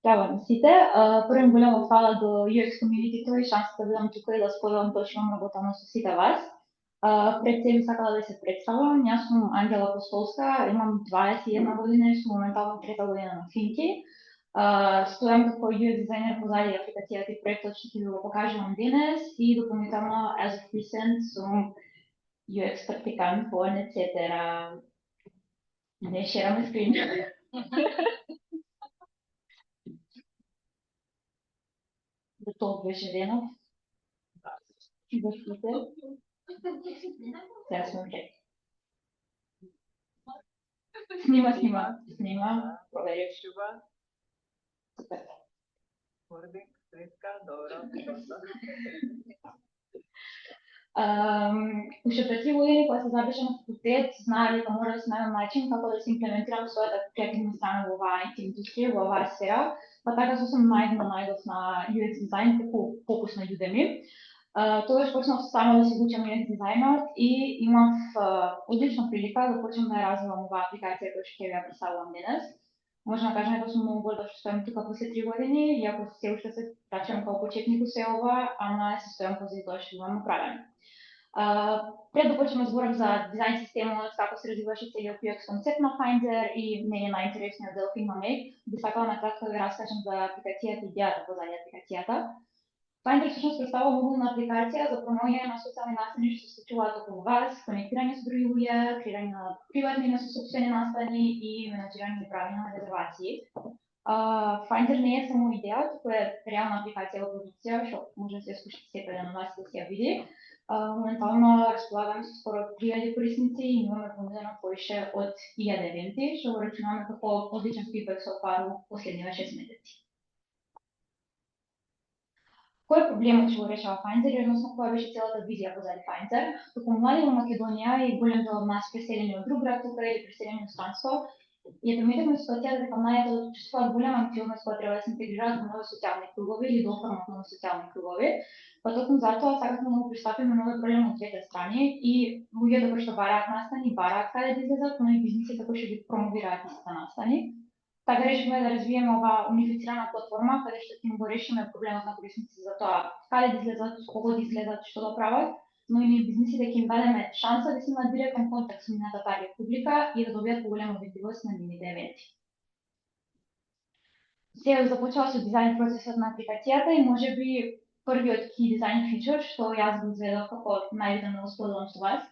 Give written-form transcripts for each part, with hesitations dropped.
Здраво на сите. Прво големо фала до UX Community-то и шансата да бидам тука и да споделам точно работено со сите вас. Пред себе сакала да се представам. Јас сум Ангела Постолска, имам 21 година и сум моментално трета година на Финки. Стојам како UX дизајнер позади апликацијата и проектот што ќе ви го покажувам денес и дополнително as of recent сум UX практикант во Etc. Не шераме скрин. Да тоа беше денот. Да слушате. Сега сме окей. Снима. Провериш. Супер. Мордик, средка, добро. Уште пред 3 години кога се запишав на факултет, знаев дека мора да се најдам начин како да се имплементирам својата креативна страна во оваа IT индустрија, во оваа сфера, па така сосем најдов на UX дизајн преку покус на Udemy. Тогаш почнав само да се учам UX дизајнот и имав одлична прилика да почнам да ја развивам оваа апликација која што ќе ја представувам денес. Можам да кажам дека сум многу горда што стојам тука после 3 години, иако се уште се трачам како почетник у се ова, ама се стојам позади тоа што имам направено. Пред да почнем да зборам за дизајн системот, како се развиваше целиот UX концепт на Finder и не е најинтересниот дел кој имаме, би сакала накратко да ви раскажам за апликацијата и идејата позади апликацијата. Finder всушност представува мобилна апликација за промоување на социјални настани што се случуваат околу вас, конектирање со други луѓе, креирање на приватни и несосопствени настани и менаџирање и правење на резервации. Finder не е само идеја, туку е реална апликација во продукција, што може да се скуши секој ден од вас да се ја види. Моментално располагаме со скоро 3000 корисници и имаме понудено повише од 1000 евенти, што го рачунаме како одличен фидбек со пару последниве 6 месеци. Кој е проблемот што го решава Finder и односно која беше целата визија позади Finder? Како млади во Македонија и голем дел од нас преселени од друг град тука или преселени од странство, ја приметивме ситуацијата дека младите почувствуваат голема анксиозност кога треба да се интегрираат во нови социјални кругови или доафрмат нови социјални кругови. Па токму затоа сакавме да го пристапиме на овој проблем од двете страни и луѓето кои што бараат настани, бараат каде да излезат, но и бизнисите кои што ги промовираат истите настани. Така решивме да развиеме оваа унифицирана платформа каде што ќе го решиме проблемот на корисниците за тоа каде да излезат, кого да излезат, што да прават, но и бизнисите ќе им дадеме шанса да се имаат директен контакт со нивната таргет публика и да добијат поголема видливост на нивните евенти. Сега започнала со дизајн процесот на апликацијата и можеби првиот key design feature што јас го изведов како најбитен да го споделам со вас.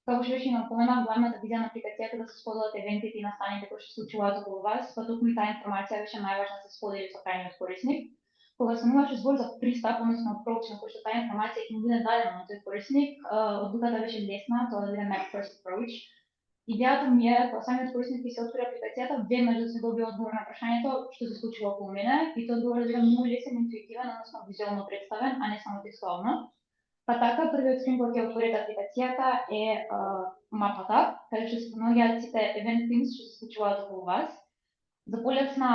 Како што беше напоменав, главната визија на апликацијата да се споделат евентите и настаните кои што се случуваат околу вас, па токму и таа информација беше најважна да се сподели со крајниот корисник. Кога се имаше збор за пристап, односно approach на кој што таа информација ќе му биде дадена на тој корисник, одлуката беше лесна, тоа да биде Mac First Approach. Идејата ми е кога самиот корисник ќе се отвори апликацијата, веднаш да се добие одговор на прашањето што се случува околу мене и тој одговор да биде многу лесен, интуитивен, односно визуелно представен, а не само текстуално. Па така, првиот скрин кој ќе отворите апликацијата е мапата, каде што се наоѓаат сите event pins што се случуваат околу вас. За полесна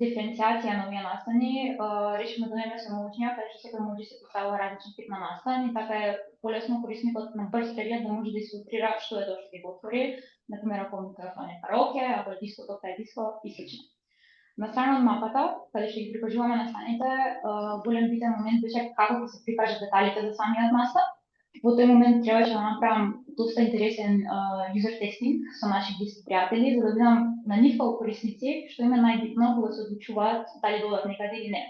диференцијација на овие настани, решивме да дојдеме со научња, каде што секој може да се поставува различен тип на настан и така е полесно корисникот на брз период да може да изфилтрира што е тоа што ќе го отвори, например ако микрофон е караоке, ако е дискотека е диско и слично. На страна од мапата, каде што ги прикажуваме настаните, голем битен момент беше како ќе се прикажат деталите за самиот настан. Во тој момент требаше да направам доста интересен user testing со наши блиски пријатели, за да видам на нив како корисници што им е најбитно кога се одлучуваат дали да одат некаде или не.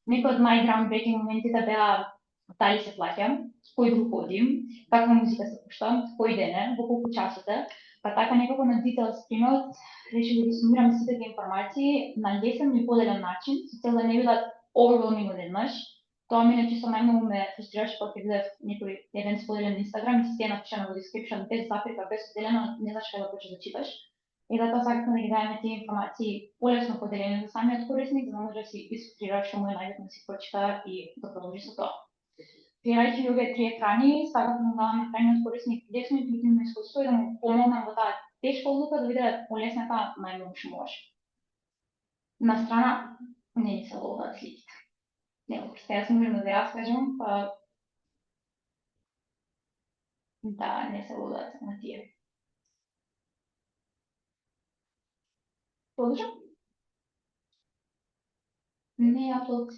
Некои од groundbreaking моментите беа дали се плаќа, кој друг одим, каква музика се пушта, кој ден е, во колку часот е. Па така некако на detail скринот решив да ги сумирам сите тие информации на лесен и поделен начин, со цел да не бидат overwhelming одеднаш. Тоа ми чисто најмногу ме фрустрираше кога ќе видев некој евент споделен на Instagram и се напишано во description без запирка, без поделено, не знаеш каде да почнеш да читаш. И затоа сакавме да ги дадеме тие информации полесно поделени за самиот корисник, за да може да си изфилтрира што му е најбитно да си прочита и да продолжи со тоа. Креирајќи овие три екрани, сакавме да даваме крајниот корисник лесно и интуитивно искуство и да му помогнам во таа тешка одлука да биде полесната најмногу што може. На страна не се лодаат сликите. Не, сега сме можем да ви раскажам, па да, не се лодаат на тие. Продолжам? Не е аплод.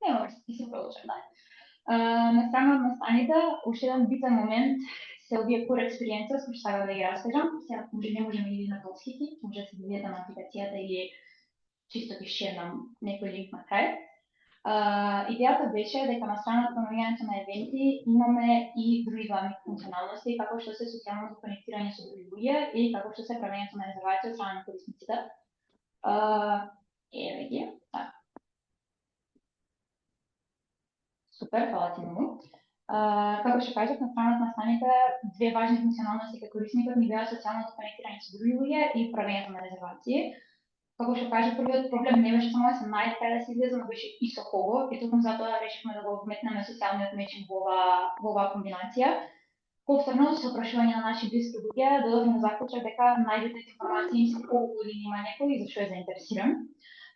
Не може, ти се продолжам, да. На страна на станите, уште еден битен момент се овие core experiences, кои сакам да ги раскажам. Сега може не можеме да ги на толските, може да се видите на апликацијата или чисто ќе шернам некој линк на крај. Идејата беше дека на страна на планирањето на евенти имаме и други главни функционалности, како што се социјалното конектирање со други луѓе и како што се правењето на резервации од страна на корисниците. Еве ги, така. Супер, фала ти многу. Како што кажав, на страната на станите, две важни функционалности кај корисникот ни беа социјалното конектирање со други луѓе и правењето на резервации. Како што кажа, првиот проблем не беше само да се најде каде да се излезе, но беше и со кого, и токму затоа решивме да го вметнеме социјалниот мечин во оваа комбинација. Повторно, со прашување на наши блиски луѓе, додовме на заклучок дека најбитните информации им се колку години има некој и зашто е заинтересиран.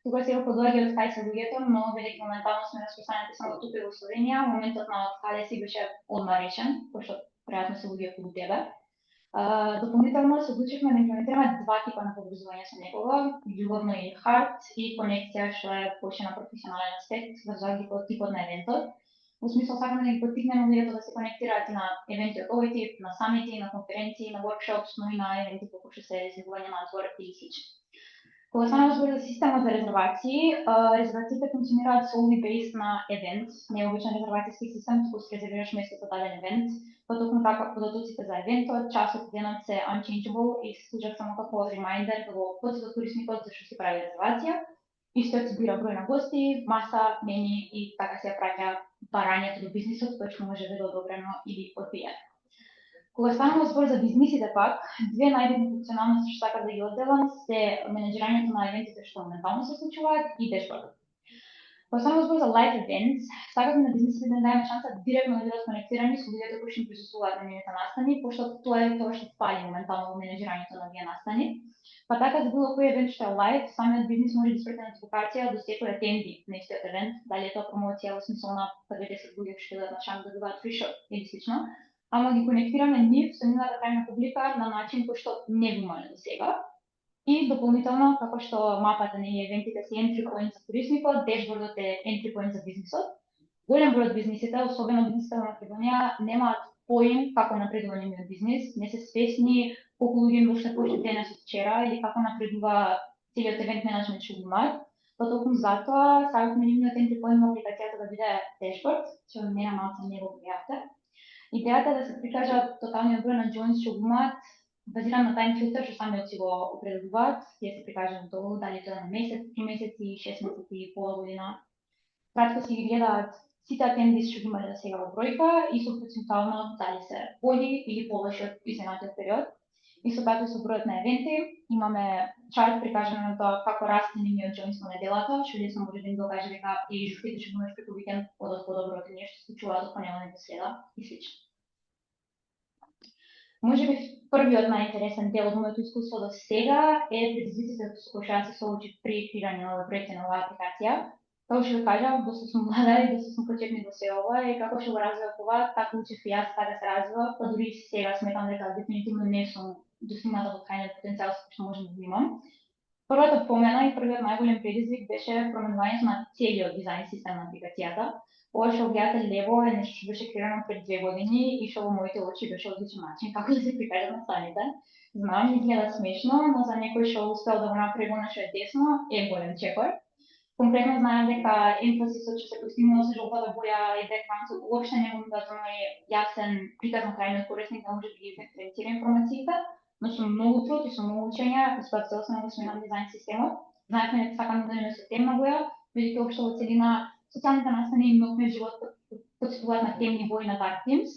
Тука сега подоаѓа од кај се луѓето, но бидејќи моментално сме распространети само тука во Словенија, моментот на каде си беше одма решен, пошто веројатно се луѓе околу тебе. Дополнително се одлучивме да имплементираме два типа на поврзување со некого, љубовно и хард, и конекција што е поише на професионален аспект, врзувајќи го типот на евентот. Во смисла сакаме да ги поттикнеме луѓето да се конектираат и на евенти од овој тип, на самити, на конференции, на workshops, но и на евенти како што се излегување на двор или слично. Кога станува збор за системот за резервации, резервациите функционираат solely based на евент, не е обичен резервацијски систем, туку се резервираш место за даден евент, потокму така податоците за евентот, часот, денот се unchangeable и се служат само како reminder да го потсетат корисникот зашто си прави резервација. Истиот се бира број на гости, маса, мени и така се праќа барањето до бизнисот, кој што може да биде одобрено или одбиено. Кога станува збор за бизнисите пак, две најбитни функционалности што сакам да ги одделам се менеџирањето на евентите што моментално се случуваат и дешбордот. Кога станува збор за live events, сакам на бизнисите да дадеме шанса директно да бидат конектирани со луѓето кои што присуствуваат на нивните настани, пошто тоа е тоа што фали моментално во менеџирањето на овие настани. Па така за било кој евент што е live, самиот бизнис може да испрати нотификација до секој атенди на истиот евент, дали е тоа промоција во смисла на 50 луѓе што дадат на шанс да добиваат free shot или слично, ама ги конектираме нив со нивната крајна публика на начин кој што не го имаме до сега. И дополнително, како што мапата на евентите се entry point за корисникот, дешбордот е entry point за бизнисот. Голем број од бизнисите, особено бизнисите во Македонија, немаат поим како напредува нивниот бизнис, не се свесни колку луѓе им дошле поише денес од вчера или како напредува целиот евент менеджмент што го имаат. Токму затоа сакавме нивниот entry point на апликацијата да биде дешборд, што не малку не го гледате. Идејата е да се прикажа тоталниот број на joins што го имаат, базиран на тајм филтер што самиот си го определуваат, ќе се прикажа долу, дали тоа на месец, 3 месеци, 6 месеци, пола година. Кратко си ги гледаат сите атендис што ги имале до сега во бројка и со процентуално дали се бољи или полоши од изминатиот период. Исто така со бројот на евенти, имаме чарт прикажано на тоа како расте нивниот joins на неделата, што лесно може да им докаже дека и жуфтите што имаш преку викенд одат подобро од нешто се случува од понеделник до среда и слично. Може би првиот најинтересен дел од моето искуство до сега е предизвиците со кои што се соочив при креирање на проекти на оваа апликација. Како што ви кажав, доста сум млада и доста сум почетник во се ова и како што го развивав ова, така учев и јас така се развива, па дури сега сметам дека дефинитивно не сум достигната до крајниот потенцијал што можам да имам. Првата помена и првиот најголем предизвик беше променувањето на целиот дизајн систем на апликацијата. Ова што гледате лево е нешто што беше креирано пред 2 години и што во моите очи беше одличен начин како да се прикажат на станите. Знам, изгледа смешно, но за некој што успел да го направи она што е десно, е голем чекор. Конкретно знаем дека емфасисот што се постигнува со жолтата боја и бекграундот уопште не го нуда јасен приказ на крајниот корисник да може да ги диференцира информациите, но со многу труд и со многу учење, успеав целосно да сменам дизајн системот. Знаевме дека сакаме да имаме со темна боја, бидејќи општо во целина социјалните настани и многу живот потсетуваат на темни бои на Dark Themes,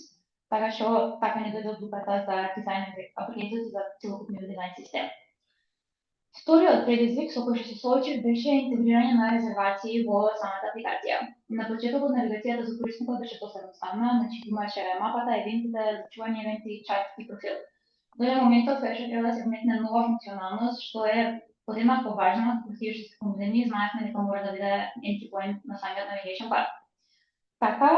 така што така не дојде одлуката за дизајн на апликацијата за целокупниот дизајн систем. Вториот предизвик со кој што се соочив беше интегрирање на резервации во самата апликација. На почетокот навигацијата за корисникот беше доста едноставна, значи имаше мапата, евентите, зачување евенти, чат и профил. Дојде моментот кога што треба да се вметне нова функционалност што е подеднакво важна, како тие што се понудени, знаевме дека мора да биде entry point на самиот navigation bar. Така,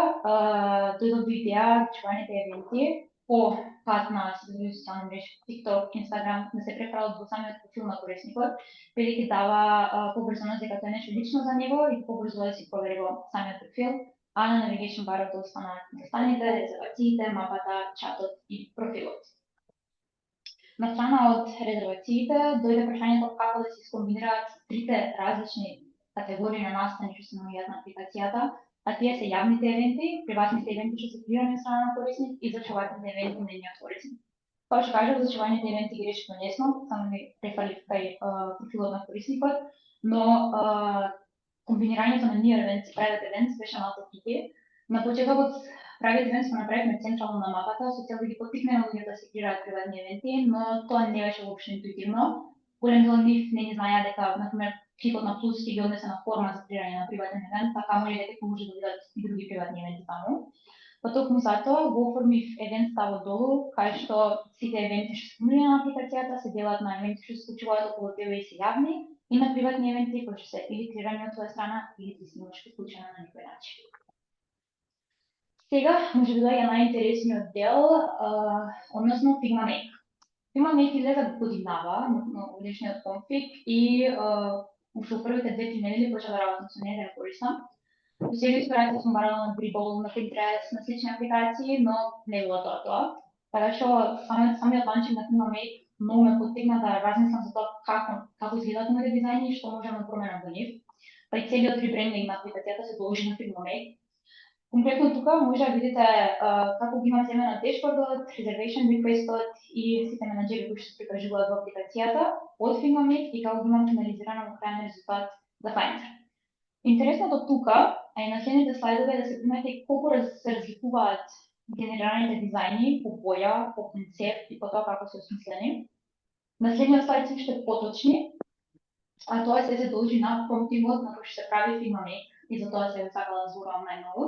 дојде до идеја чувањето евенти, по пат на социјални мрежи, TikTok, Instagram, да се префрлат во самиот профил на корисникот, бидејќи дава побрзаност дека тоа е нешто лично за него и побрзо да си провери во самиот профил, а на navigation барот да останат застаните, резервациите, мапата, чатот и профилот. На страна од резервациите дојде прашањето како да се скомбинираат трите различни категории на настани што се наоѓаат на апликацијата, а тие се јавните евенти, приватните евенти што се креирани од страна на корисник и зачувателните евенти на нивниот корисник. Како што кажав, зачувањето евенти ги решивме лесно, само ги префрлив кај профилот на корисникот, но комбинирањето на new events и private events беше малку трики. На почетокот private events го направивме централно на мапата, со цел да ги поттикнеме луѓето да се креираат приватни евенти, но тоа не беше воопшто интуитивно. Голем дел од нив не ни знаеа дека, например, кликот на плюс ќе ги однесе на форма за креирање на приватен евент, така може дека може да видат и други приватни евенти таму. Па токму затоа го оформив евент ставот долу, кај што сите евенти што се спомнува на апликацијата се делат на евенти што се случуваат околу тебе и се јавни, и на приватни евенти кои што се или креирани од твоја страна или ти си можеш вклучена на некој начин. Сега може би доаѓа најинтересниот дел, односно Figma Make. Figma Make излезе годинава на годишниот конфиг и уште првите 2-3 недели почна да работам со неја, да ја користам. До сега инспирација сум барала на Dribbble, на Pinterest, на слични апликации, но не било тоа. Така што самиот ланчинг на Figma Make многу ме поттикна да размислам за тоа како изгледаат моите дизајни и што можам да променам во нив. Па и целиот ребрендинг на апликацијата се дължи на Figma Make. Конкретно тука може да видите како ги имам земено дешбордот, reservation requestот и сите менаџери кои што се прикажуваат во апликацијата од Figma Make и како ги имам финализирано во крајен резултат за Finder. Интересното тука, а и на следните слайдове да се примети колку се разликуваат генерираните дизајни по боја, по концепт и по тоа како се осмислени. На следниот слайд се уште поточни, а тоа се дължи на промптингот на кој што се прави Figma Make и за тоа се сакала да зборувам најмногу.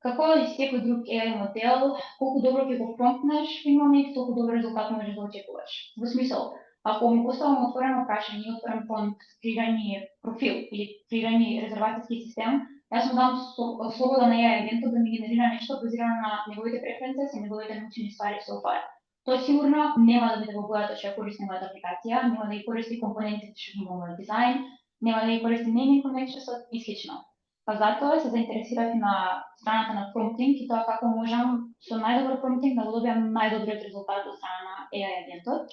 Како и секој друг AI модел, колку добро ќе го промптнеш Figma Make, толку добар резултат можеш да очекуваш. Во смисол, ако ми поставам отворено прашање и отворен промпт креирање профил или креирање резервацијски систем, јас му дам слобода на AI агентот да ми генерира нешто базирано на неговите преференции и неговите научени ствари so far. Тоа сигурно нема да биде во бојата што ја користи мојата апликација, нема да ги користи компонентите што ги имам во дизајн, нема да ги користи naming conventions и слично. Па затоа се заинтересирав на страната на промптинг и тоа како можам со најдобар промптинг да го добиам најдобриот резултат од страна на AI агентот.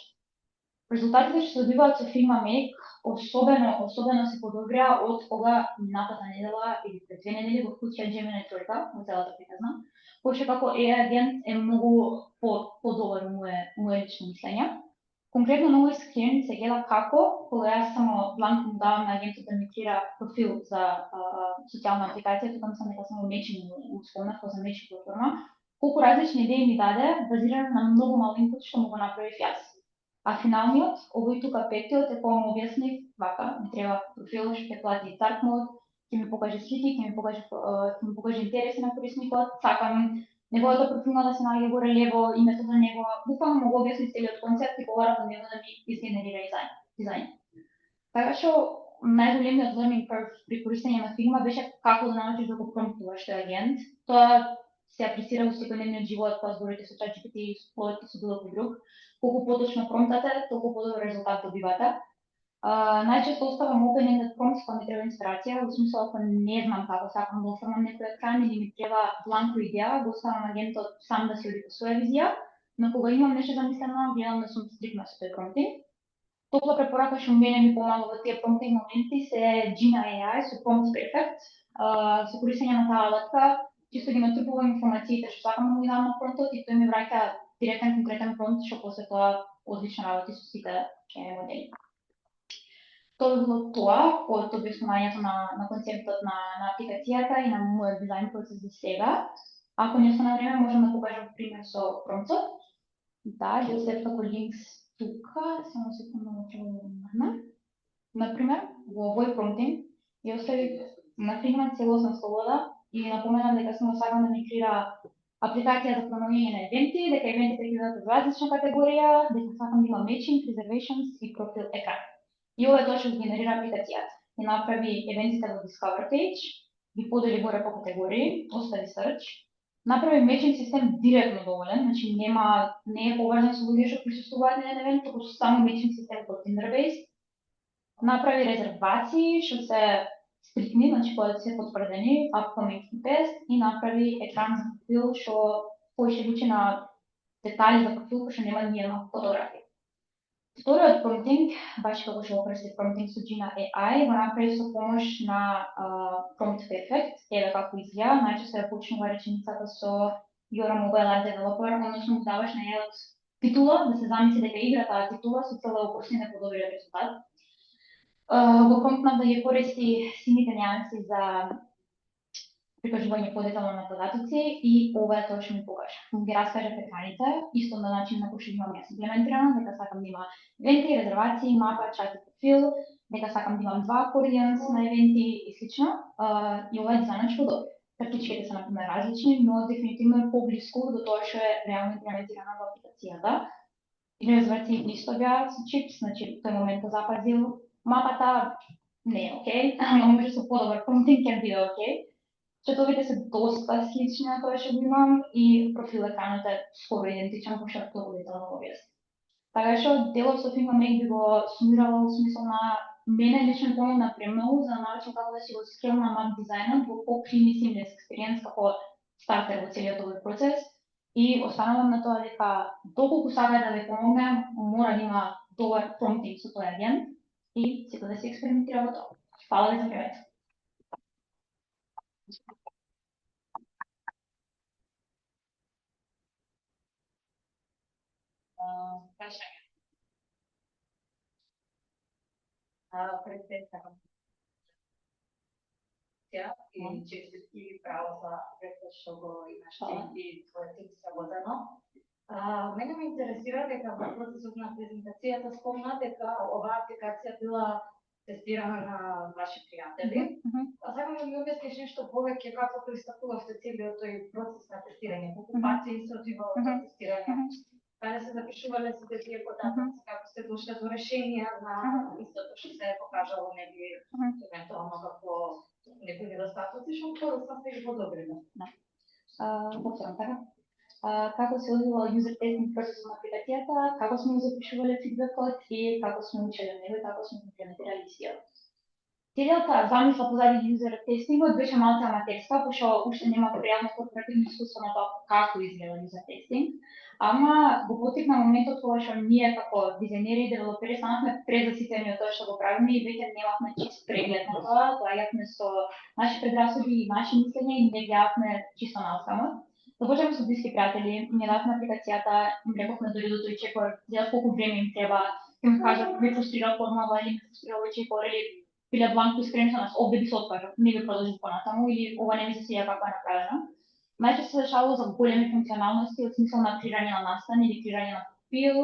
Резултатите што се добиваат со Figma Make особено се подобрија од кога минатата недела или пред 2 недели го вклучија Gemini 3 во целата приказна, пошто како AI агент е многу подобар моје лично мислење. Конкретно на овој скрин се гледа како, кога јас само бланко му давам на агентот да ми крира профил за социјална апликација, тука мислам дека само мечинг му спомнав за мечинг платформа, колку различни идеи ми даде, базирано на многу мал инпут што му го направив јас. А финалниот, овој тука петтиот е кога му објаснив вака, ми треба профил што ќе плати dark mode, ќе ми покаже слики, ќе ми покаже интереси на корисникот, сакам неговата профилна да се наоѓа горе лево, името на него, буквално му го објасни целиот концепт и побарав од него да ми изгенерира дизајн. Така што најголемиот learning curve при користење на Figma беше како да научиш да го промптуваш тој агент. Тоа се аплицира во секојдневниот живот, па зборите со ChatGPT и со било кој друг. Колку поточно промптате, толку подобар резултат добивате. Најчесто оставам open-ended prompts кога ми треба инспирација, во смисла ако не знам како сакам да оформам некој екран или ми треба бланко идеја, го оставам агентот сам да си оди по своја визија, но кога имам нешто замислено, гледам да сум стрикна со тој промптинг. Топла препорака што мене ми помага во тие промптинг моменти се Gina AI со Prompt Perfect. Со користење на таа алатка, чисто ги натрупувам информациите што сакам да му ги дам на промптот и тој ми враќа директен конкретен промпт што после тоа одлично работи со сите AI модели. Тоа било тоа од објаснувањето на концептот на апликацијата и на мојот дизајн процес до сега. Ако не остана време, можам да покажам пример со промптот. Да, ќе се како линкс тука, само секунда да треба да мрднам. Например, во овој промптинг ја оставив на Figma целосна слобода и напоменам дека само сакам да ми крира апликација за промовирање на евенти, дека евентите ќе бидат во различна категорија, дека сакам да има matching, reservations и профил екран. И ова е тоа што генерира апликацијата. И направи евентите во Discover page, ги подели горе по категории, остави search, направи мечинг систем директно доволен, значи не е поврзан со луѓе што присуствуваат на еден евент, туку само мечинг систем кој Tinder-based. Направи резервации што се стриктни, значи кои се потврдени, upcoming best, и направи екран за профил што поише личи на детали за профил што нема ниједна фотографија. Вториот промптинг, баш како што го користи промптинг со Gina AI, го направи со помош на Prompt Perfect, еве како изгледа, најчесто ја почнува реченицата со You're a mobile app developer, односно му даваш на еден титула, да се замисли дека игра таа титула со цел да го постигне подобрен резултат. Го промптнав да ги користи сините нијанси за прикажување подетално на податоци и ова е тоа што ми покажа. Му ги раскажа екраните, исто на начин на кој што имам јас имплементирано, дека сакам да има евенти, резервации, мапа, чат и профил, дека сакам да имам 2 accordions на евенти и слично, и ова е дизајнот подобро. Картичките се например различни, но дефинитивно е поблиску до тоа што е реално имплементирано во апликацијата. И резервации исто беа со чипс, значи тој момент го запазил. Мапата не е окей, ама може со подобар промптинг ќе биде окей. Четовите се доста слични на тоа што го имам и профил екранот е скоро идентичен, кој што е тоа детално го објасни. Така што делот со Figma Make би го сумирала во смисла на мене лично помогна премногу за да научам како да си го скелнам мап дизајнот во по-клин и seamless experience како стартер во целиот овој процес и останувам на тоа дека доколку сакате да ви помогнем, мора да има добар промптинг со тој агент и сите да се експериментира во тоа. Фала ви за времето. Прашање. Председател. И честитки право за пред што го имаш и твојот тим сработено. Мене ме интересира дека во процесот на презентацијата спомна дека оваа апликација била тестирана на ваши пријатели. Сакам да ми објасниш нешто повеќе како пристапувавте целиот тој процес на тестирање, колку пати се одвивало тоа тестирање, каде се запишувале сите тие податоци, како сте дошле до решение на истото што се е покажало нели евентуално како некои недостатоци што подоцна сте ги подобриле. Повторам така. Како се одвивал user testing процесот на апликацијата, како сме запишувале фидбекот и како сме учеле него и како сме имплементирали истиот. Целиот замисла позади user тестингот беше малку аматерска, пошто уште нема реално корпоративно искуство на тоа како изгледа user тестинг, ама го потикна моментот кога што ние како дизајнери и девелопери станавме презаситени од тоа што го правиме и веќе немавме чист преглед на тоа, доаѓавме со наши предрасуди и наши мислења и не гледавме чисто наокаму. Започнавме со блиски пријатели, ние дадовме апликацијата, им рековме дори до тој чекор, гледав колку време им треба, ќе ми кажат ме фрустрира формула или ме фрустрира овој чекор или биле бланко искрени со нас, овде би се откажав, не би продолжил понатаму или ова не ми се свија како е направено. Најчесто се дешавало за големи функционалности од смисла на креирање на настан или креирање на профил,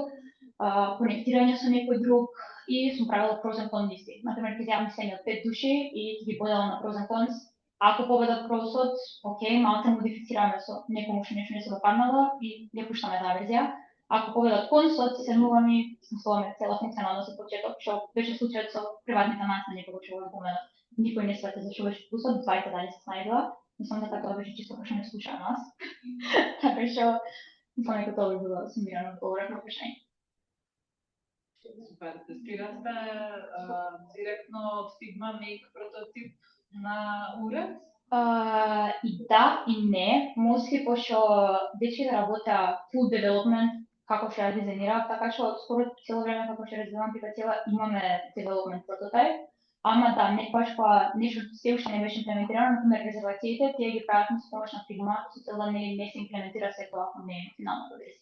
конектирање со некој друг и сум правила pros and cons листи. Например, ќе земам мислење од 5 души и ќе ги поделам на pros and cons. Ако победат просот, окей, малку модифицираме со некому што нешто не се допаднало и ја пуштаме таа верзија. Ако победат консот, се сенуваме и смислуваме цела функционалност од почеток, што беше случајот со приватните настани, кога што го помена. Никој не свати зашто беше пустот, двајца дали се снајдува. Мислам дека тоа беше чисто пошто не слушаа нас. Така што, мислам дека тоа би било сумирано одговор на прашање. Супер, тестиравте директно од Figma Make прототип на уред? И да, и не. Моски пошто дечки да работа full development, како што ја дизајнирав, така што скоро цело време како што развивам апликацијава имаме development прототип. Ама да, некогаш кога нешто се уште не беше имплементирано, например резервациите, тие ги прават со помош на Figma, со цел да не се имплементира се тоа ако не е финалната верзија.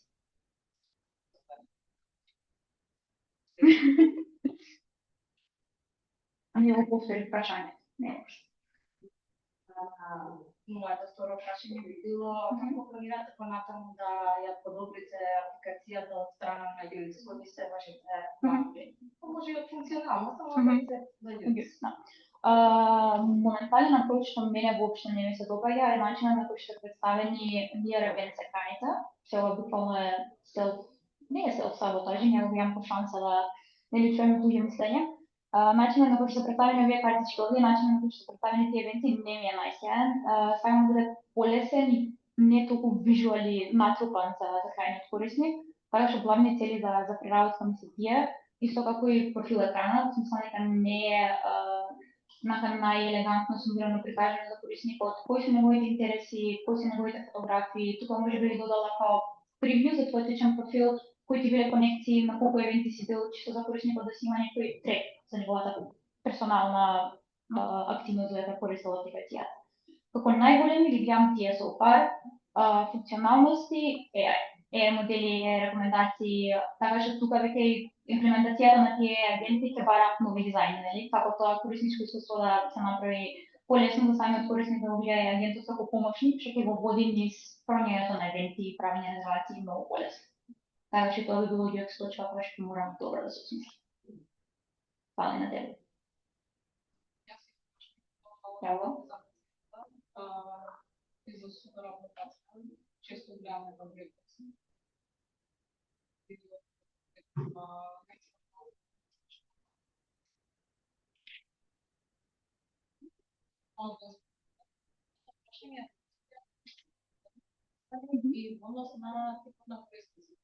Ами го повторив прашање. Не може. Моето второ прашање би било како планирате понатаму да ја подобрите апликацијата од страна на UX, кои се вашите планови? Може и од функционално, само да UX. Моментален апроч што мене воопшто не ми се допаѓа е начинот на кој што е представени near events екраните. Се ова буквално е не е self-sabotage, ја го имам по шанса да не ли чуем туѓи мислења. Начинот на кој што се представени овие картички овде, начинот на кој што се представени тие евенти не ми е најсјаен. Сакам да биде полесен и не толку вижуали натрупан за крајниот корисник, така што главни цели за преработка ми се тие, исто како и профил екранот, смисла дека не е најелегантно сумирано прикажано за корисникот, кои се неговите интереси, кои се неговите фотографии, тука може би додала као превју за твојот личен профил, кои ти биле конекции, на колку евенти си бил, чисто за корисникот да си има некој трек за неговата персонална активност за да користел апликацијата. Како најголеми ги гледам тие so far, функционалности, AI модели, рекомендации, така што тука веќе имплементацијата на тие агенти ќе бара нови дизајни, нели? Како тоа корисничко искуство да се направи полесно за самиот корисник да го види агентот како помошник, што ќе го води низ проаѓањето на агенти и правење на релации многу полесно. Така што тоа би било UX точка која што мора добро да се осмисли. Фала на тебе. Браво. За супер апликација, често гледаме во грепоци. И однос на типот на корисници.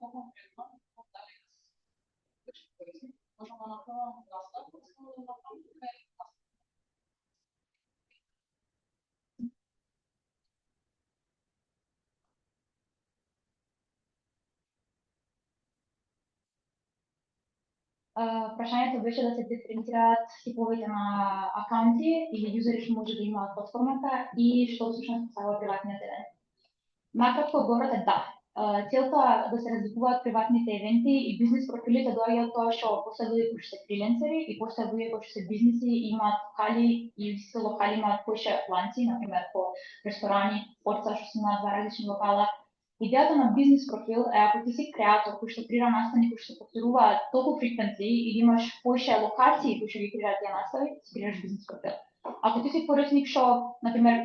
По-конкретно, дали да се корисник, можемо да направам настав, само да направам Прашањето беше да се диференцираат типовите на акаунти или јузери што може да имаат платформата и што всушност представува приватниот евент. Накратко одговорот е да. Целта да се разликуваат приватните евенти и бизнес профилите доаѓа од тоа што постојат луѓе кои се фриленсери и постојат луѓе кои се бизниси и имаат локали и се локали имаат поише ланци, например по ресторани, порца што се имаат два различни локала. Идејата на бизнес профил е ако ти си креатор кој што крира настани кои што се повторуваат толку фреквентли и имаш поише локации кои што ги крираат тие настави, си крираш бизнес профил. Ако ти си корисник што, например,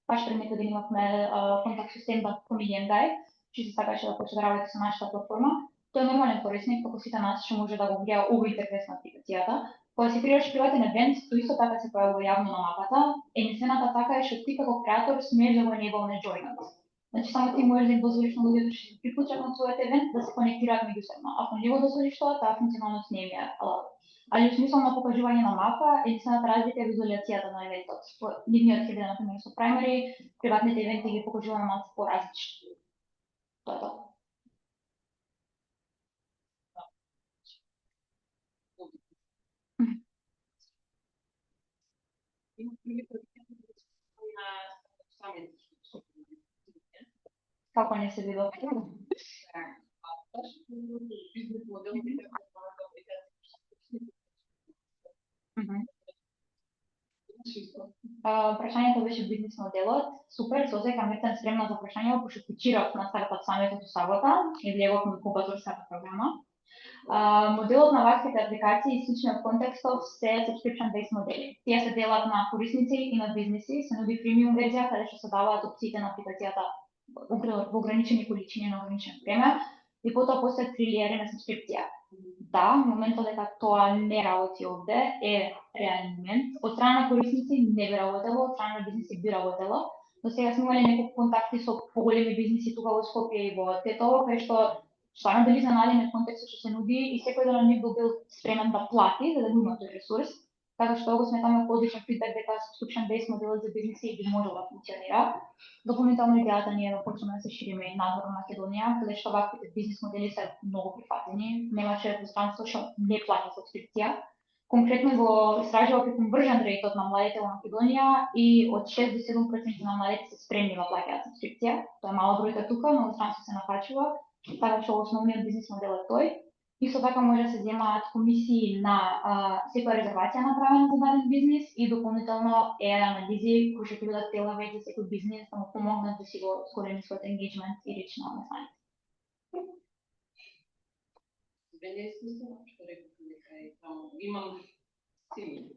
баш пред некој ден имавме контакт со stand-up comedian guy, чисто сакаше да почне да работи со нашата платформа, тој е нормален корисник, како сите нас што може да го гледа овој интерфейс на апликацијата. Кога си креираш приватен евент, тој исто така се појавува јавно на мапата, единствената така е што ти како креатор смееш да го enable joinат. Значи само ти можеш да им дозволиш на луѓето што се приклучат на твојот евент да се конектираат меѓусебно. Ако не го дозволиш тоа, таа функционалност не е али во смисла на покажување на мапа, единствената разлика е визуализацијата на евентот. Нивниот ќе биде например со primary, приватните евенти ги покажуваме малку поразлично. Тоа е тоа. Како не се било? Прашањето беше бизнес моделот. Супер, со сега метен спремна за прашање, пошто почирав на стартап самитот во сабота и влегов на инкубатор стартап програма. Моделот на ваквите апликации и сличниот контекстов се subscription-based модели. Тие се делат на корисници и на бизнеси, се нуди премиум верзија каде што се даваат опциите на апликацијата во ограничени количини на ограничено време и потоа постојат 3 леери на субскрипција. Да, моментот дека тоа не работи овде е реален момент. Од страна на корисници не би работело, од страна на бизнеси би работело. До сега сме имали неколку контакти со поголеми бизнеси тука во Скопје и во Тетово, кај што стварно били занадени контекстот што се нуди и секој ден од нив бил спремен да плати за да има тој ресурс. Така што го сметаме одличен фидбек дека subscription-based моделот за бизнеси би можел да функционира. Дополнително идејата ни е да почнеме да се шириме и надвор на Македонија, каде што ваквите бизнес модели се многу прифатени. Немаше пространство што не плати субскрипција. Конкретно го истражував и conversion rate на младите во Македонија и од 6 до 7% на младите се спремни да плаќаат субскрипција. Тоа е мала бројка тука, но странство се нафачува, така што основниот бизнес модел е тој. Исто така може да се земаат комисии на секоја резервација направена за даден бизнес и дополнително анализи кои ќе бидат телеве за секој бизнес да му помогнат да си го зголеми својот engagement и реч на страница. Имам цели.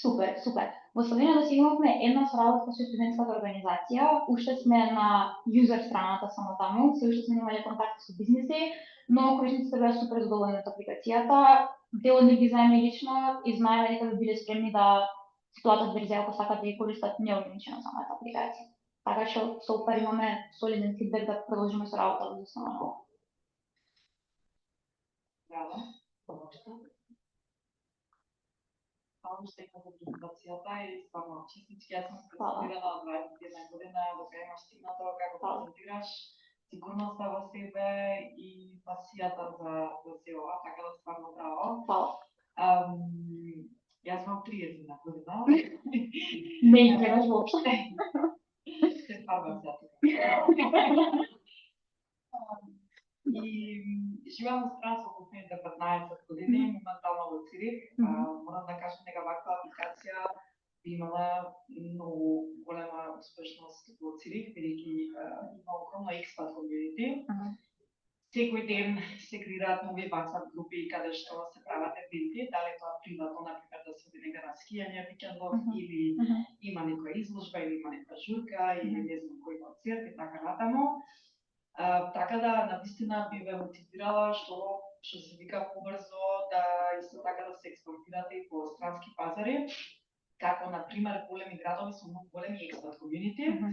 Супер, супер. Во Словенија да си имавме една соработка со студентската организација, уште сме на юзер страната само таму, се уште сме имале контакти со бизнеси, но корисниците беа супер задоволени од апликацијата. Дел од нив ги знаеме лично и знаеме дека би биле спремни да си платат верзија ако сакат да ја користат неограничено самата апликација. Така што супер имаме солиден фидбек да продолжиме со работа во основа на ова. Браво. Само што е како презентацијата и стварно честички, јас сум презентирала од 21 година, до кај имаш стигнато како презентираш, сигурноста во себе и пасијата за се ова, така да стварно браво. Јас имам 30 година. Не изгледаш воопшто. Се фарбам за тоа. И живеам во страна со последните 15 години, моментално во Цирих. Морам да кажам дека ваква апликација би имала многу голема успешност во Цирих, бидејќи има огромно експат комјунити. Секој ден се креираат нови WhatsApp групи каде што се прават евенти, дали тоа приватно, например, да се оди нега на скијање викендов, или има некоја изложба, или има некоја журка, или не знам кој концерт и така натаму. Така да, навистина би ве мотивирала што се вика побрзо да исто така да се експортирате и по странски пазари, како например големи градови со многу големи експат комјунити.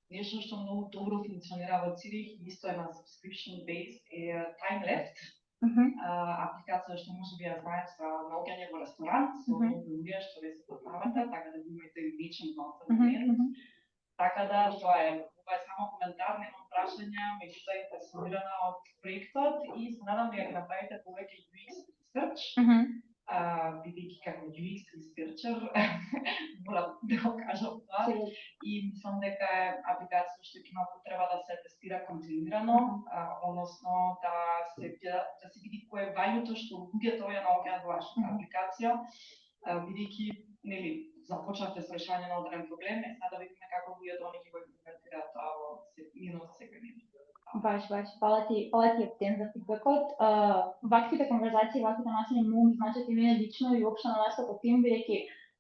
Нешто што многу добро функционира во Цирих, исто е на subscription base, е TimeLeft. Апликација што може би ја знаеш за наоѓање во ресторант, со многу луѓе што не се познавате, така да ви имате личен контакт. Така да, тоа е само коментар, немам прашања, ме би заинтересирана од проектот и се надам дека направите повеќе UX research, бидејќи како UX researcher морам да го кажам тоа и мислам дека е апликација што ќе има потреба да се тестира континуирано, односно да се види кој е вајното што луѓето ја наоѓаат во вашата апликација, бидејќи нели започнавте со решавање на одреден проблем, сега да видиме како луѓето они ќе го имплементираат тоа во секој ден. Баш, фала ти Ептен за фидбекот. Ваквите конверзации, ваквите насени многу ми значат и мене лично и општо на нас како тим, бидејќи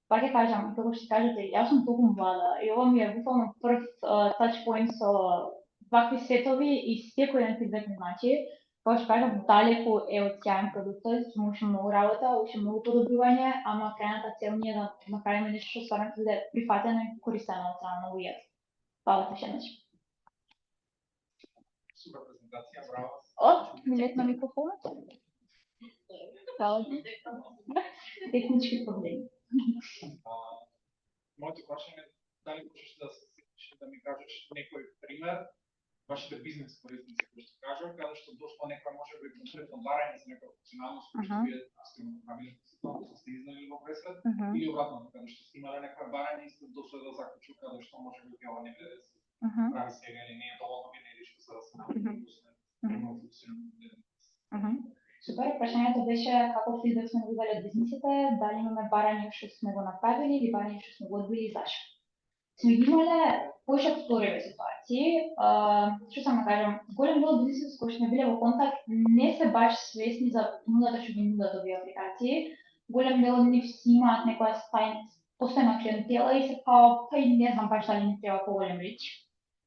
пак ќе кажам, како што кажете, јас сум толку млада и ова ми е буквално прв touch point со вакви светови и секој ден фидбек ми значи. Како што кажам, далеку е од сјаен продуктот, има уште многу работа, уште многу подобрување, ама крајната цел ни е да направиме нешто што стварно ќе биде прифатено и користено од страна на луѓето. Фала ти шеднаш. Супер презентација, браво. Минет на микрофонот. Фала ти. Технички проблеми. Моето прашање е дали можеш да ми кажеш некој пример, вашите бизнес корисници кои што кажав, каде што дошло некоја може би конкретно барање за некоја функционалност која што вие сте го направиле, сте изнали во пресвет, или обратно, каде што сте имале некоја барање и сте дошле до заклучок каде што може би ова не биде да се прави сега или не е доволно генеричко за да се направи функционално. Супер, прашањето беше како фидбек сме добивале од бизнисите, дали имаме барање што сме го направили или барање што сме го одбили и зашто. Сме имале поише вториви ситуации, што сам да кажам, голем дел од бизнисите кои што сме биле во контакт не се баш свесни за понудата што ги нудат овие апликации. Голем дел од нив си имаат некоја постојна клиентела и се као, па и не знам баш дали ни треба поголем рич.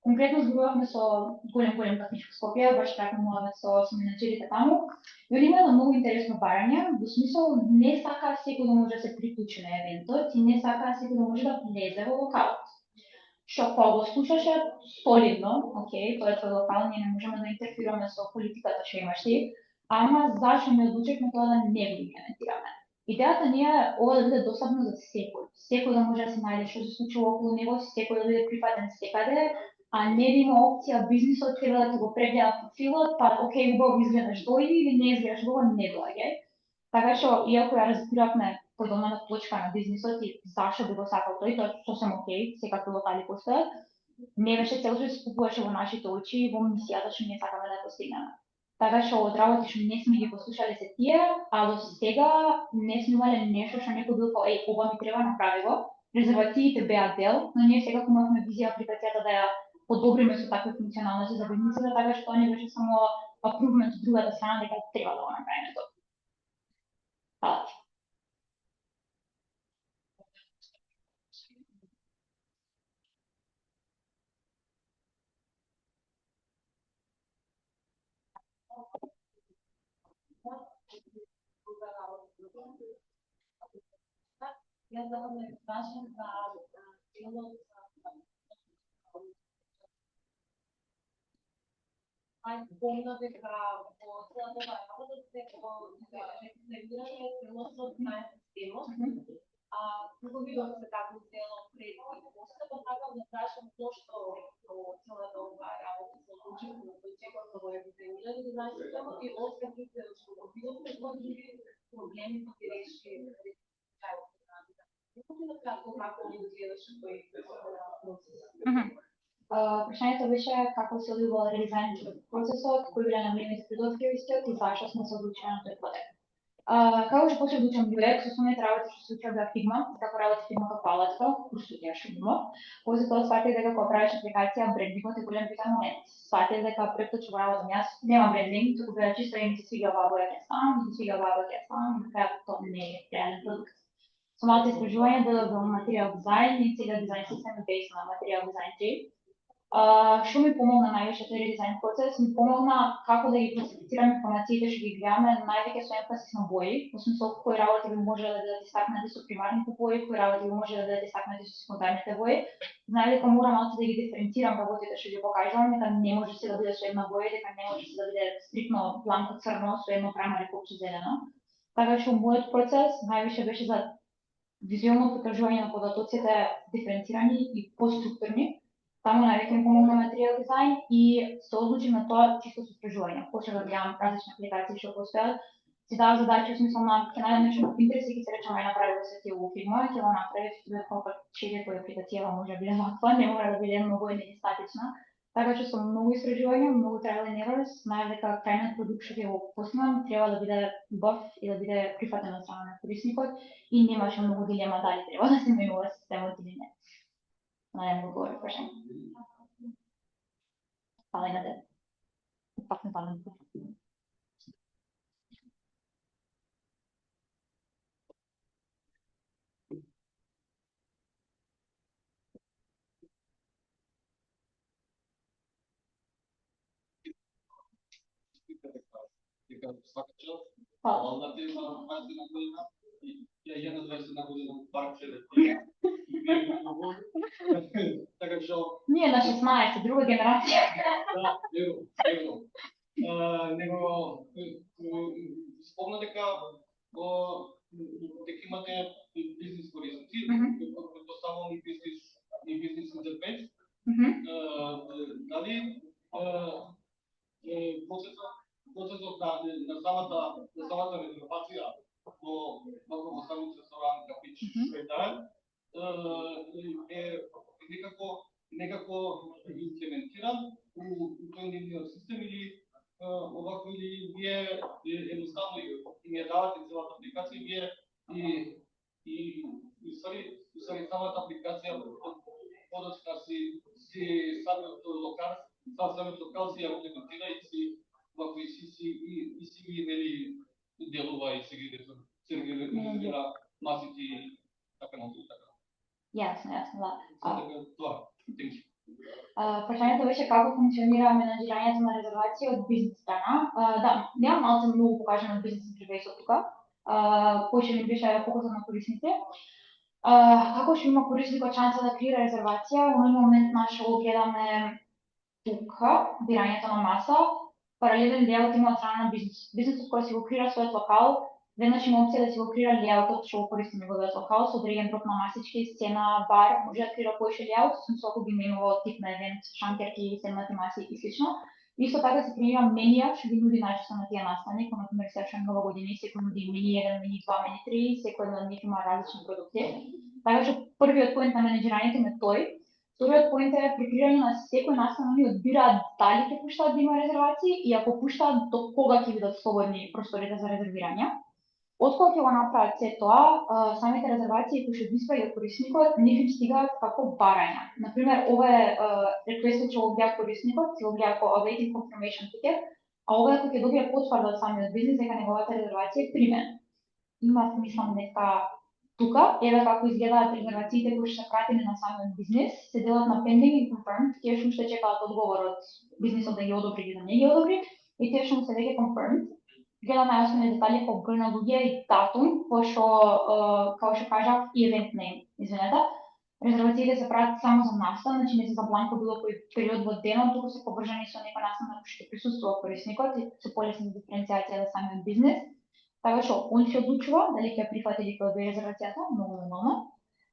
Конкретно зборувавме со голем кафич во Скопје, баш тракнуваме со менеджерите таму. И они имаат многу интересно барање, во смисол не сака секој да може да се приклучи на евентот и не сака секој да може да влезе во локалот. Што кога го слушаше солидно, окей, тоа е твој локал, ние не можеме да интерфираме со политиката што имаш ти, ама зашто не одлучивме тоа да не го имплементираме? Идејата ни е ова да биде достапно за секој. Секој да може да се најде што се случува околу него, секој да биде прифатен секаде, а не да има опција бизнисот треба да го прегледа профилот, па окей, убаво изгледаш дојди или не изгледаш убаво не доаѓај. Така што иако ја разбиравме продолната точка на бизнисот и зашто би го сакал тој, тоа е сосем окей, секакви локали постојат, не беше цел што се купуваше во нашите очи и во мисијата што ние сакаме да постигнеме. Така што од работи што не сме ги послушале се тие, а до сега не сме имале нешто што некој бил као, ова ми треба, направи го. Резервациите беа дел, но ние секако имавме визија апликацијата да ја подобриме со такви функционалности за бизнисите, така што тоа не беше само апрувмент од другата страна дека треба да го направиме тоа. Фала ти. Јас давам да кажам за делот помна дека во целата оваа работа се регулирано целосот на системот. Многу видов се како дело пред и после, па сакам да прашам зошто во целата оваа работа се одлучивме на почетокот да го регулираме дизајн системот и откако што го видовме кои други проблеми ќе реши како ви гледаше тој процес? Прашањето беше како се одвивал редизајн процесот, кои биле најголемите придобивки во истиот и зашто сме се одлучиле на тој подет. Како што почнав да учам UX, основните работи што се учев беа Figma, како работи Figma како алатка, курсот ја шумно. После тоа сватив дека кога правиш апликација, брендингот е голем битен момент. Сватив дека пред тоа што работам јас нема брендинг, туку беа чисто им се свига оваа боја ќе ставам, ми се свига оваа боја ќе ставам, и така тоа не е реален продукт. Со малку истражување додобив материјал дизајн и сега дизајн систем е based на материјал дизајн 3. Што ми помогна највеќе тој редизајн процес, ми помогна како да ги класифицирам информациите што ги гледаме, највеќе со емфасис на бои, во смисла кои работи би можеле да бидат истакнати со примарните бои, кои работи би можеле да бидат истакнати со секундарните бои. Знаев дека морам малку да ги диференцирам работите што ги покажувам, дека не може се да биде со една боја, дека не може се да биде стриктно бланко црно со едно прамари копче зелено. Така што мојот процес највеќе беше за визуелно покажување на податоците диференцирани и поструктурни. Таму највеќе ми помогна материјал дизајн и се одлучив на тоа чисто со истражување. Почнав да гледам различни апликации што постојат, си давав задачи во смисла на ќе најдам нешто на Pinterest и ќе се речам ај направи го сети во Figma, ќе го направи како чеде која апликација може да биде ваква, не мора да биде многу и статична. Така што со многу истражување, многу trial and errors, знаев дека крајниот продукт што ќе го постигнам треба да биде убав и да биде прифатен од страна на корисникот и немаше многу дилема дали треба да се менува системот или не. Најдем го говори прашање. Фала и на тебе. Пак не палам. Дека свака час, Фала. на тема 21 година, ја на 21 година парче така што Ние на 16, друга генерација. да, него спомна дека имате бизнис корисници, предпоставувам и бизнис интерфейс. Дали процесот на самата резервација во самиот ресторан кафич Швејцар е некако имплементиран у тој нивниот систем или овако или вие едноставно им ја давате целата апликација и вие и сами самата апликација подоцна си самиот локал си ја имплементира и си вако и си ги нели делува и си ги резервира масите и така натаму така. Јасно, да. Тоа, Прашањето беше како функционира менаџирањето на резервација од бизнес страна. Да, немам малку многу покажано од бизнес интерфејсот тука. Кој ми беше фокусот на корисниците. Како што има корисникот шанса да креира резервација, во еден момент нашо гледаме тука, бирањето на маса, паралелен лејаут има од страна на бизнес. Бизнесот кој си го креира својот локал, веднаш има опција да си го креира лејаутот што го користи неговиот локал со одреден број на масички, сцена, бар, може да креира поише лејаут, со смисла ако ги менува тип на евент, шанкерки, седмати маси и слично. Исто така се креира менија што ги нуди најчесто на тие настани, како например Reception нова година и секој нуди мени 1, мени 2, мени 3, секој од нив има различни продукти. Така што првиот поинт на менаџирањето е тој. Вториот поинт е при креирање на секој настан они одбираат дали ќе пуштаат да има резервации и ако пуштаат до кога ќе бидат слободни просторите за резервирање. Откога ќе го направат се тоа, самите резервации кои што ги испраќа корисникот, нив им стигаат како барања. Например, ова е реквестот што го гледа корисникот, ќе го гледа како awaiting confirmation ticket, а ова е кој ќе добие потврда од самиот бизнес дека неговата резервација е примена. Има мислам дека тука, еве како изгледаат резервациите кои што се пратени на самиот бизнес, се делат на pending и confirmed, тие што уште чекаат одговор од бизнисот да ги одобри или да не ги одобри, и тие што му се веќе confirmed. Гледа најосновни детали по број на луѓе и датум, кој што, како што кажав, и event name, извинете. Резервациите се прават само за настан, значи не се за бланко било кој период во денот, туку се поврзани со некој настан на кој што присуствува корисникот и се полесни диференцијација за самиот бизнес. Така што он се одлучува дали ќе прифати или ќе одбие резервацијата, многу нормално.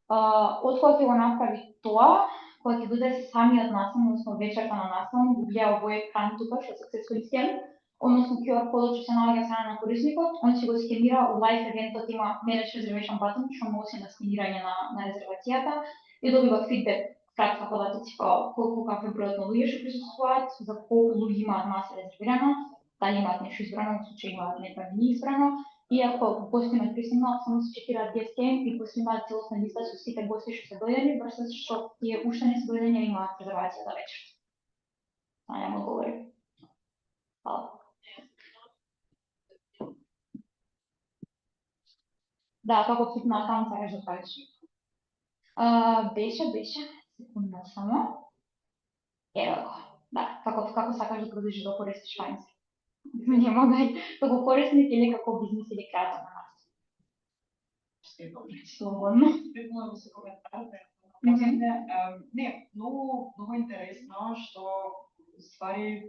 Од кога ќе го направи тоа, кога ќе дојде самиот настан, односно вечерта на настан, го гледа овој екран тука што се successful scan, односно QR кодот што се наоѓа страна на корисникот, он ќе го скенира, у live евентот има manage reservation button што носи на скенирање на резервацијата и добива фидбек, кратка податоци како колку каков број на луѓе што присуствуваат, за колку луѓе имаат маса резервирано, дали имаат нешто избрано, во случај имаат некој не избрано, и ако гостинот пристигнал, само се чекираат guest game и после имаат целосна листа со сите гости што се дојдени, версус што тие уште не се дојдени имаат резервација за вечер. Ајде ме говори. Фала. Да, како тип на акаунт сакаш да правиш? Беше, секунда само. Ево го. Да, како сакаш да продолжиш да користиш Finds? Нема гај, како корисник или како бизнес или креатор на нас? Слободно. Слободно со коментарите. Не, многу интересно што ствари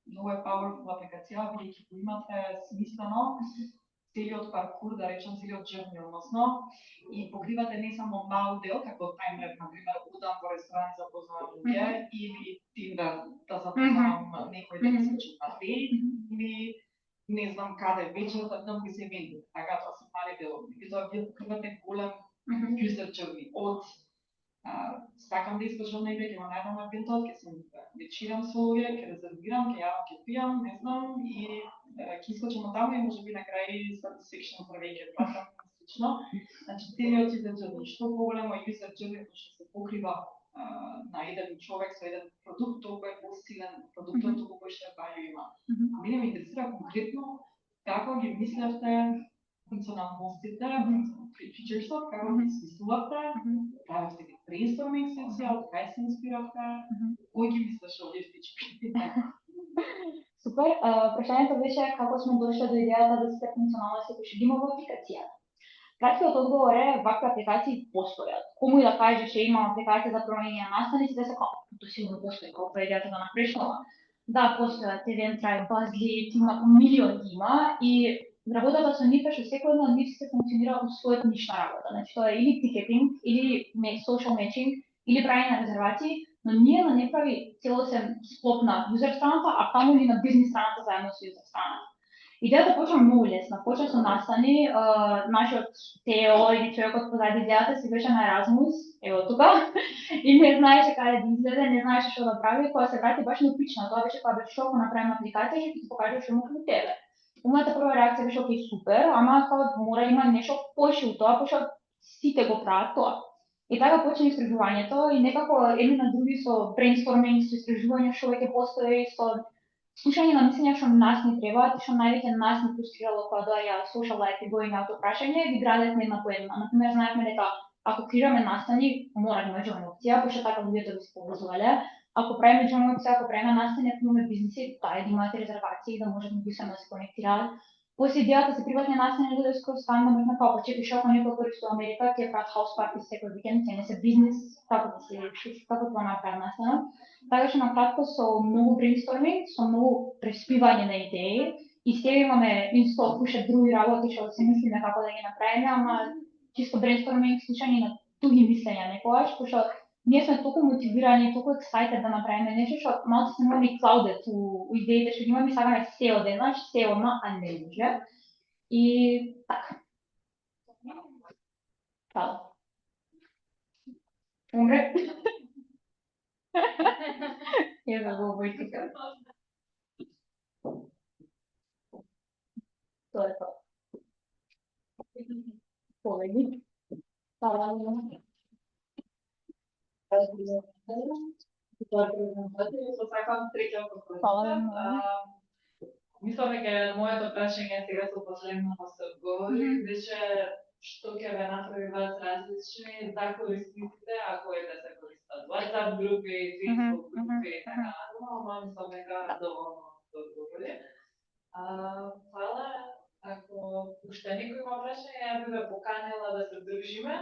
многу е powerful апликација, бидејќи го имате смислено целиот паркур, да речем целиот journey, односно и покривате не само мал дел, како таймлап, например, одам во ресторан за познавам луѓе, или Tinder да запознавам некој да искачам на дейт, или не знам каде вечер да идам би се евентите. Така тоа се мали делови. И тоа вие покривате голем user journey од сакам да искачам негде, ќе го најдам евентот, ќе се вечирам со луѓе, ќе резервирам, ќе јадам, ќе пијам, не знам, и ќе искачам од таму и можеби на крај satisfaction survey ќе платам слично. Значи целиот user journey, што поголемо user journey што се покрива на еден човек со еден продукт, толку е посилен продуктот, толку поише value има. Мене ме интересира конкретно како ги мислевте функционалностите, фичерсот, како ги смислувате, правите ги brainstorming сесија, од кај се инспиравте, кој ги мислеше овие фичери? Супер, прашањето беше како сме дошли до идејата да сите функционалности кои што ги има во апликацијата. Краткиот одговор е, вакви апликации постојат. Кому и да каже че има апликација за промење на настаници, да се како, тоа сигурно постои, колку е идејата да направиш нова. Да, постојат Eventbrite, Buzzly, има милион има и работата со нив е што секој од нив се функционира во својот нишна работа. Значи тоа е или тикетинг, или social matching, или правење на резервации, но ние не прави целосен склоп на юзер страната, а камо и на бизнес страната заедно со юзер страната. Идејата почна многу лесна, почна со настани, нашиот CEO или човекот позади идејата си беше на Еразмус, ево тука, и не знаеше каде да излезе, не знаеше што да прави, кога се врати баш неопично, тоа беше кога беше што ако направиме апликација, ќе ти покажа што има кон тебе. Мојата прва реакција беше окей супер, ама како мора има нешто поише од тоа, пошто сите го прават тоа. И така почна истражувањето и некако едни на други со брейнсторминг, со истражување што веќе постои, со слушање на мислења што нас не требаат и што највеќе нас не фрустрирало кога доаѓа social life и going out прашање, ги градевме една по една. Например, знаевме дека ако крираме настани, мора да има join опција, пошто така луѓето би се поврзувале. Ако правиме join опција, ако правиме настани, ако имаме бизнеси, да имате резервации да можат меѓусебно да се конектираат. После идејата се приватни настани да скроз стандард на како чекаш ако некој користи во Америка, ќе прават house party секој викенд, ќе не се бизнес, како да се како тоа направи настанот. Така што накратко со многу брейнсторминг, со многу преспивање на идеи и сега имаме инстал уште други работи што се мислиме како да ги направиме, ама чисто брейнсторминг, слушање на туги мислења некогаш, пошто ние сме толку мотивирани, толку excited да направиме нешто што малку се ни clouded у идеите што имаме и сакаме се одеднаш, се одма, а не може. И така. Фала. Умре. Ева го војтика. Тоа е тоа. Колеги. Фала. Мислам дека моето прашање сега со последното се одговори, беше што ќе ве направи вас различни за корисниците ако е да се користат WhatsApp групи, Facebook групи и така натаму, ама мислам дека доволно одговори. Фала, ако уште некој има прашање, ја би ве поканила да се држиме.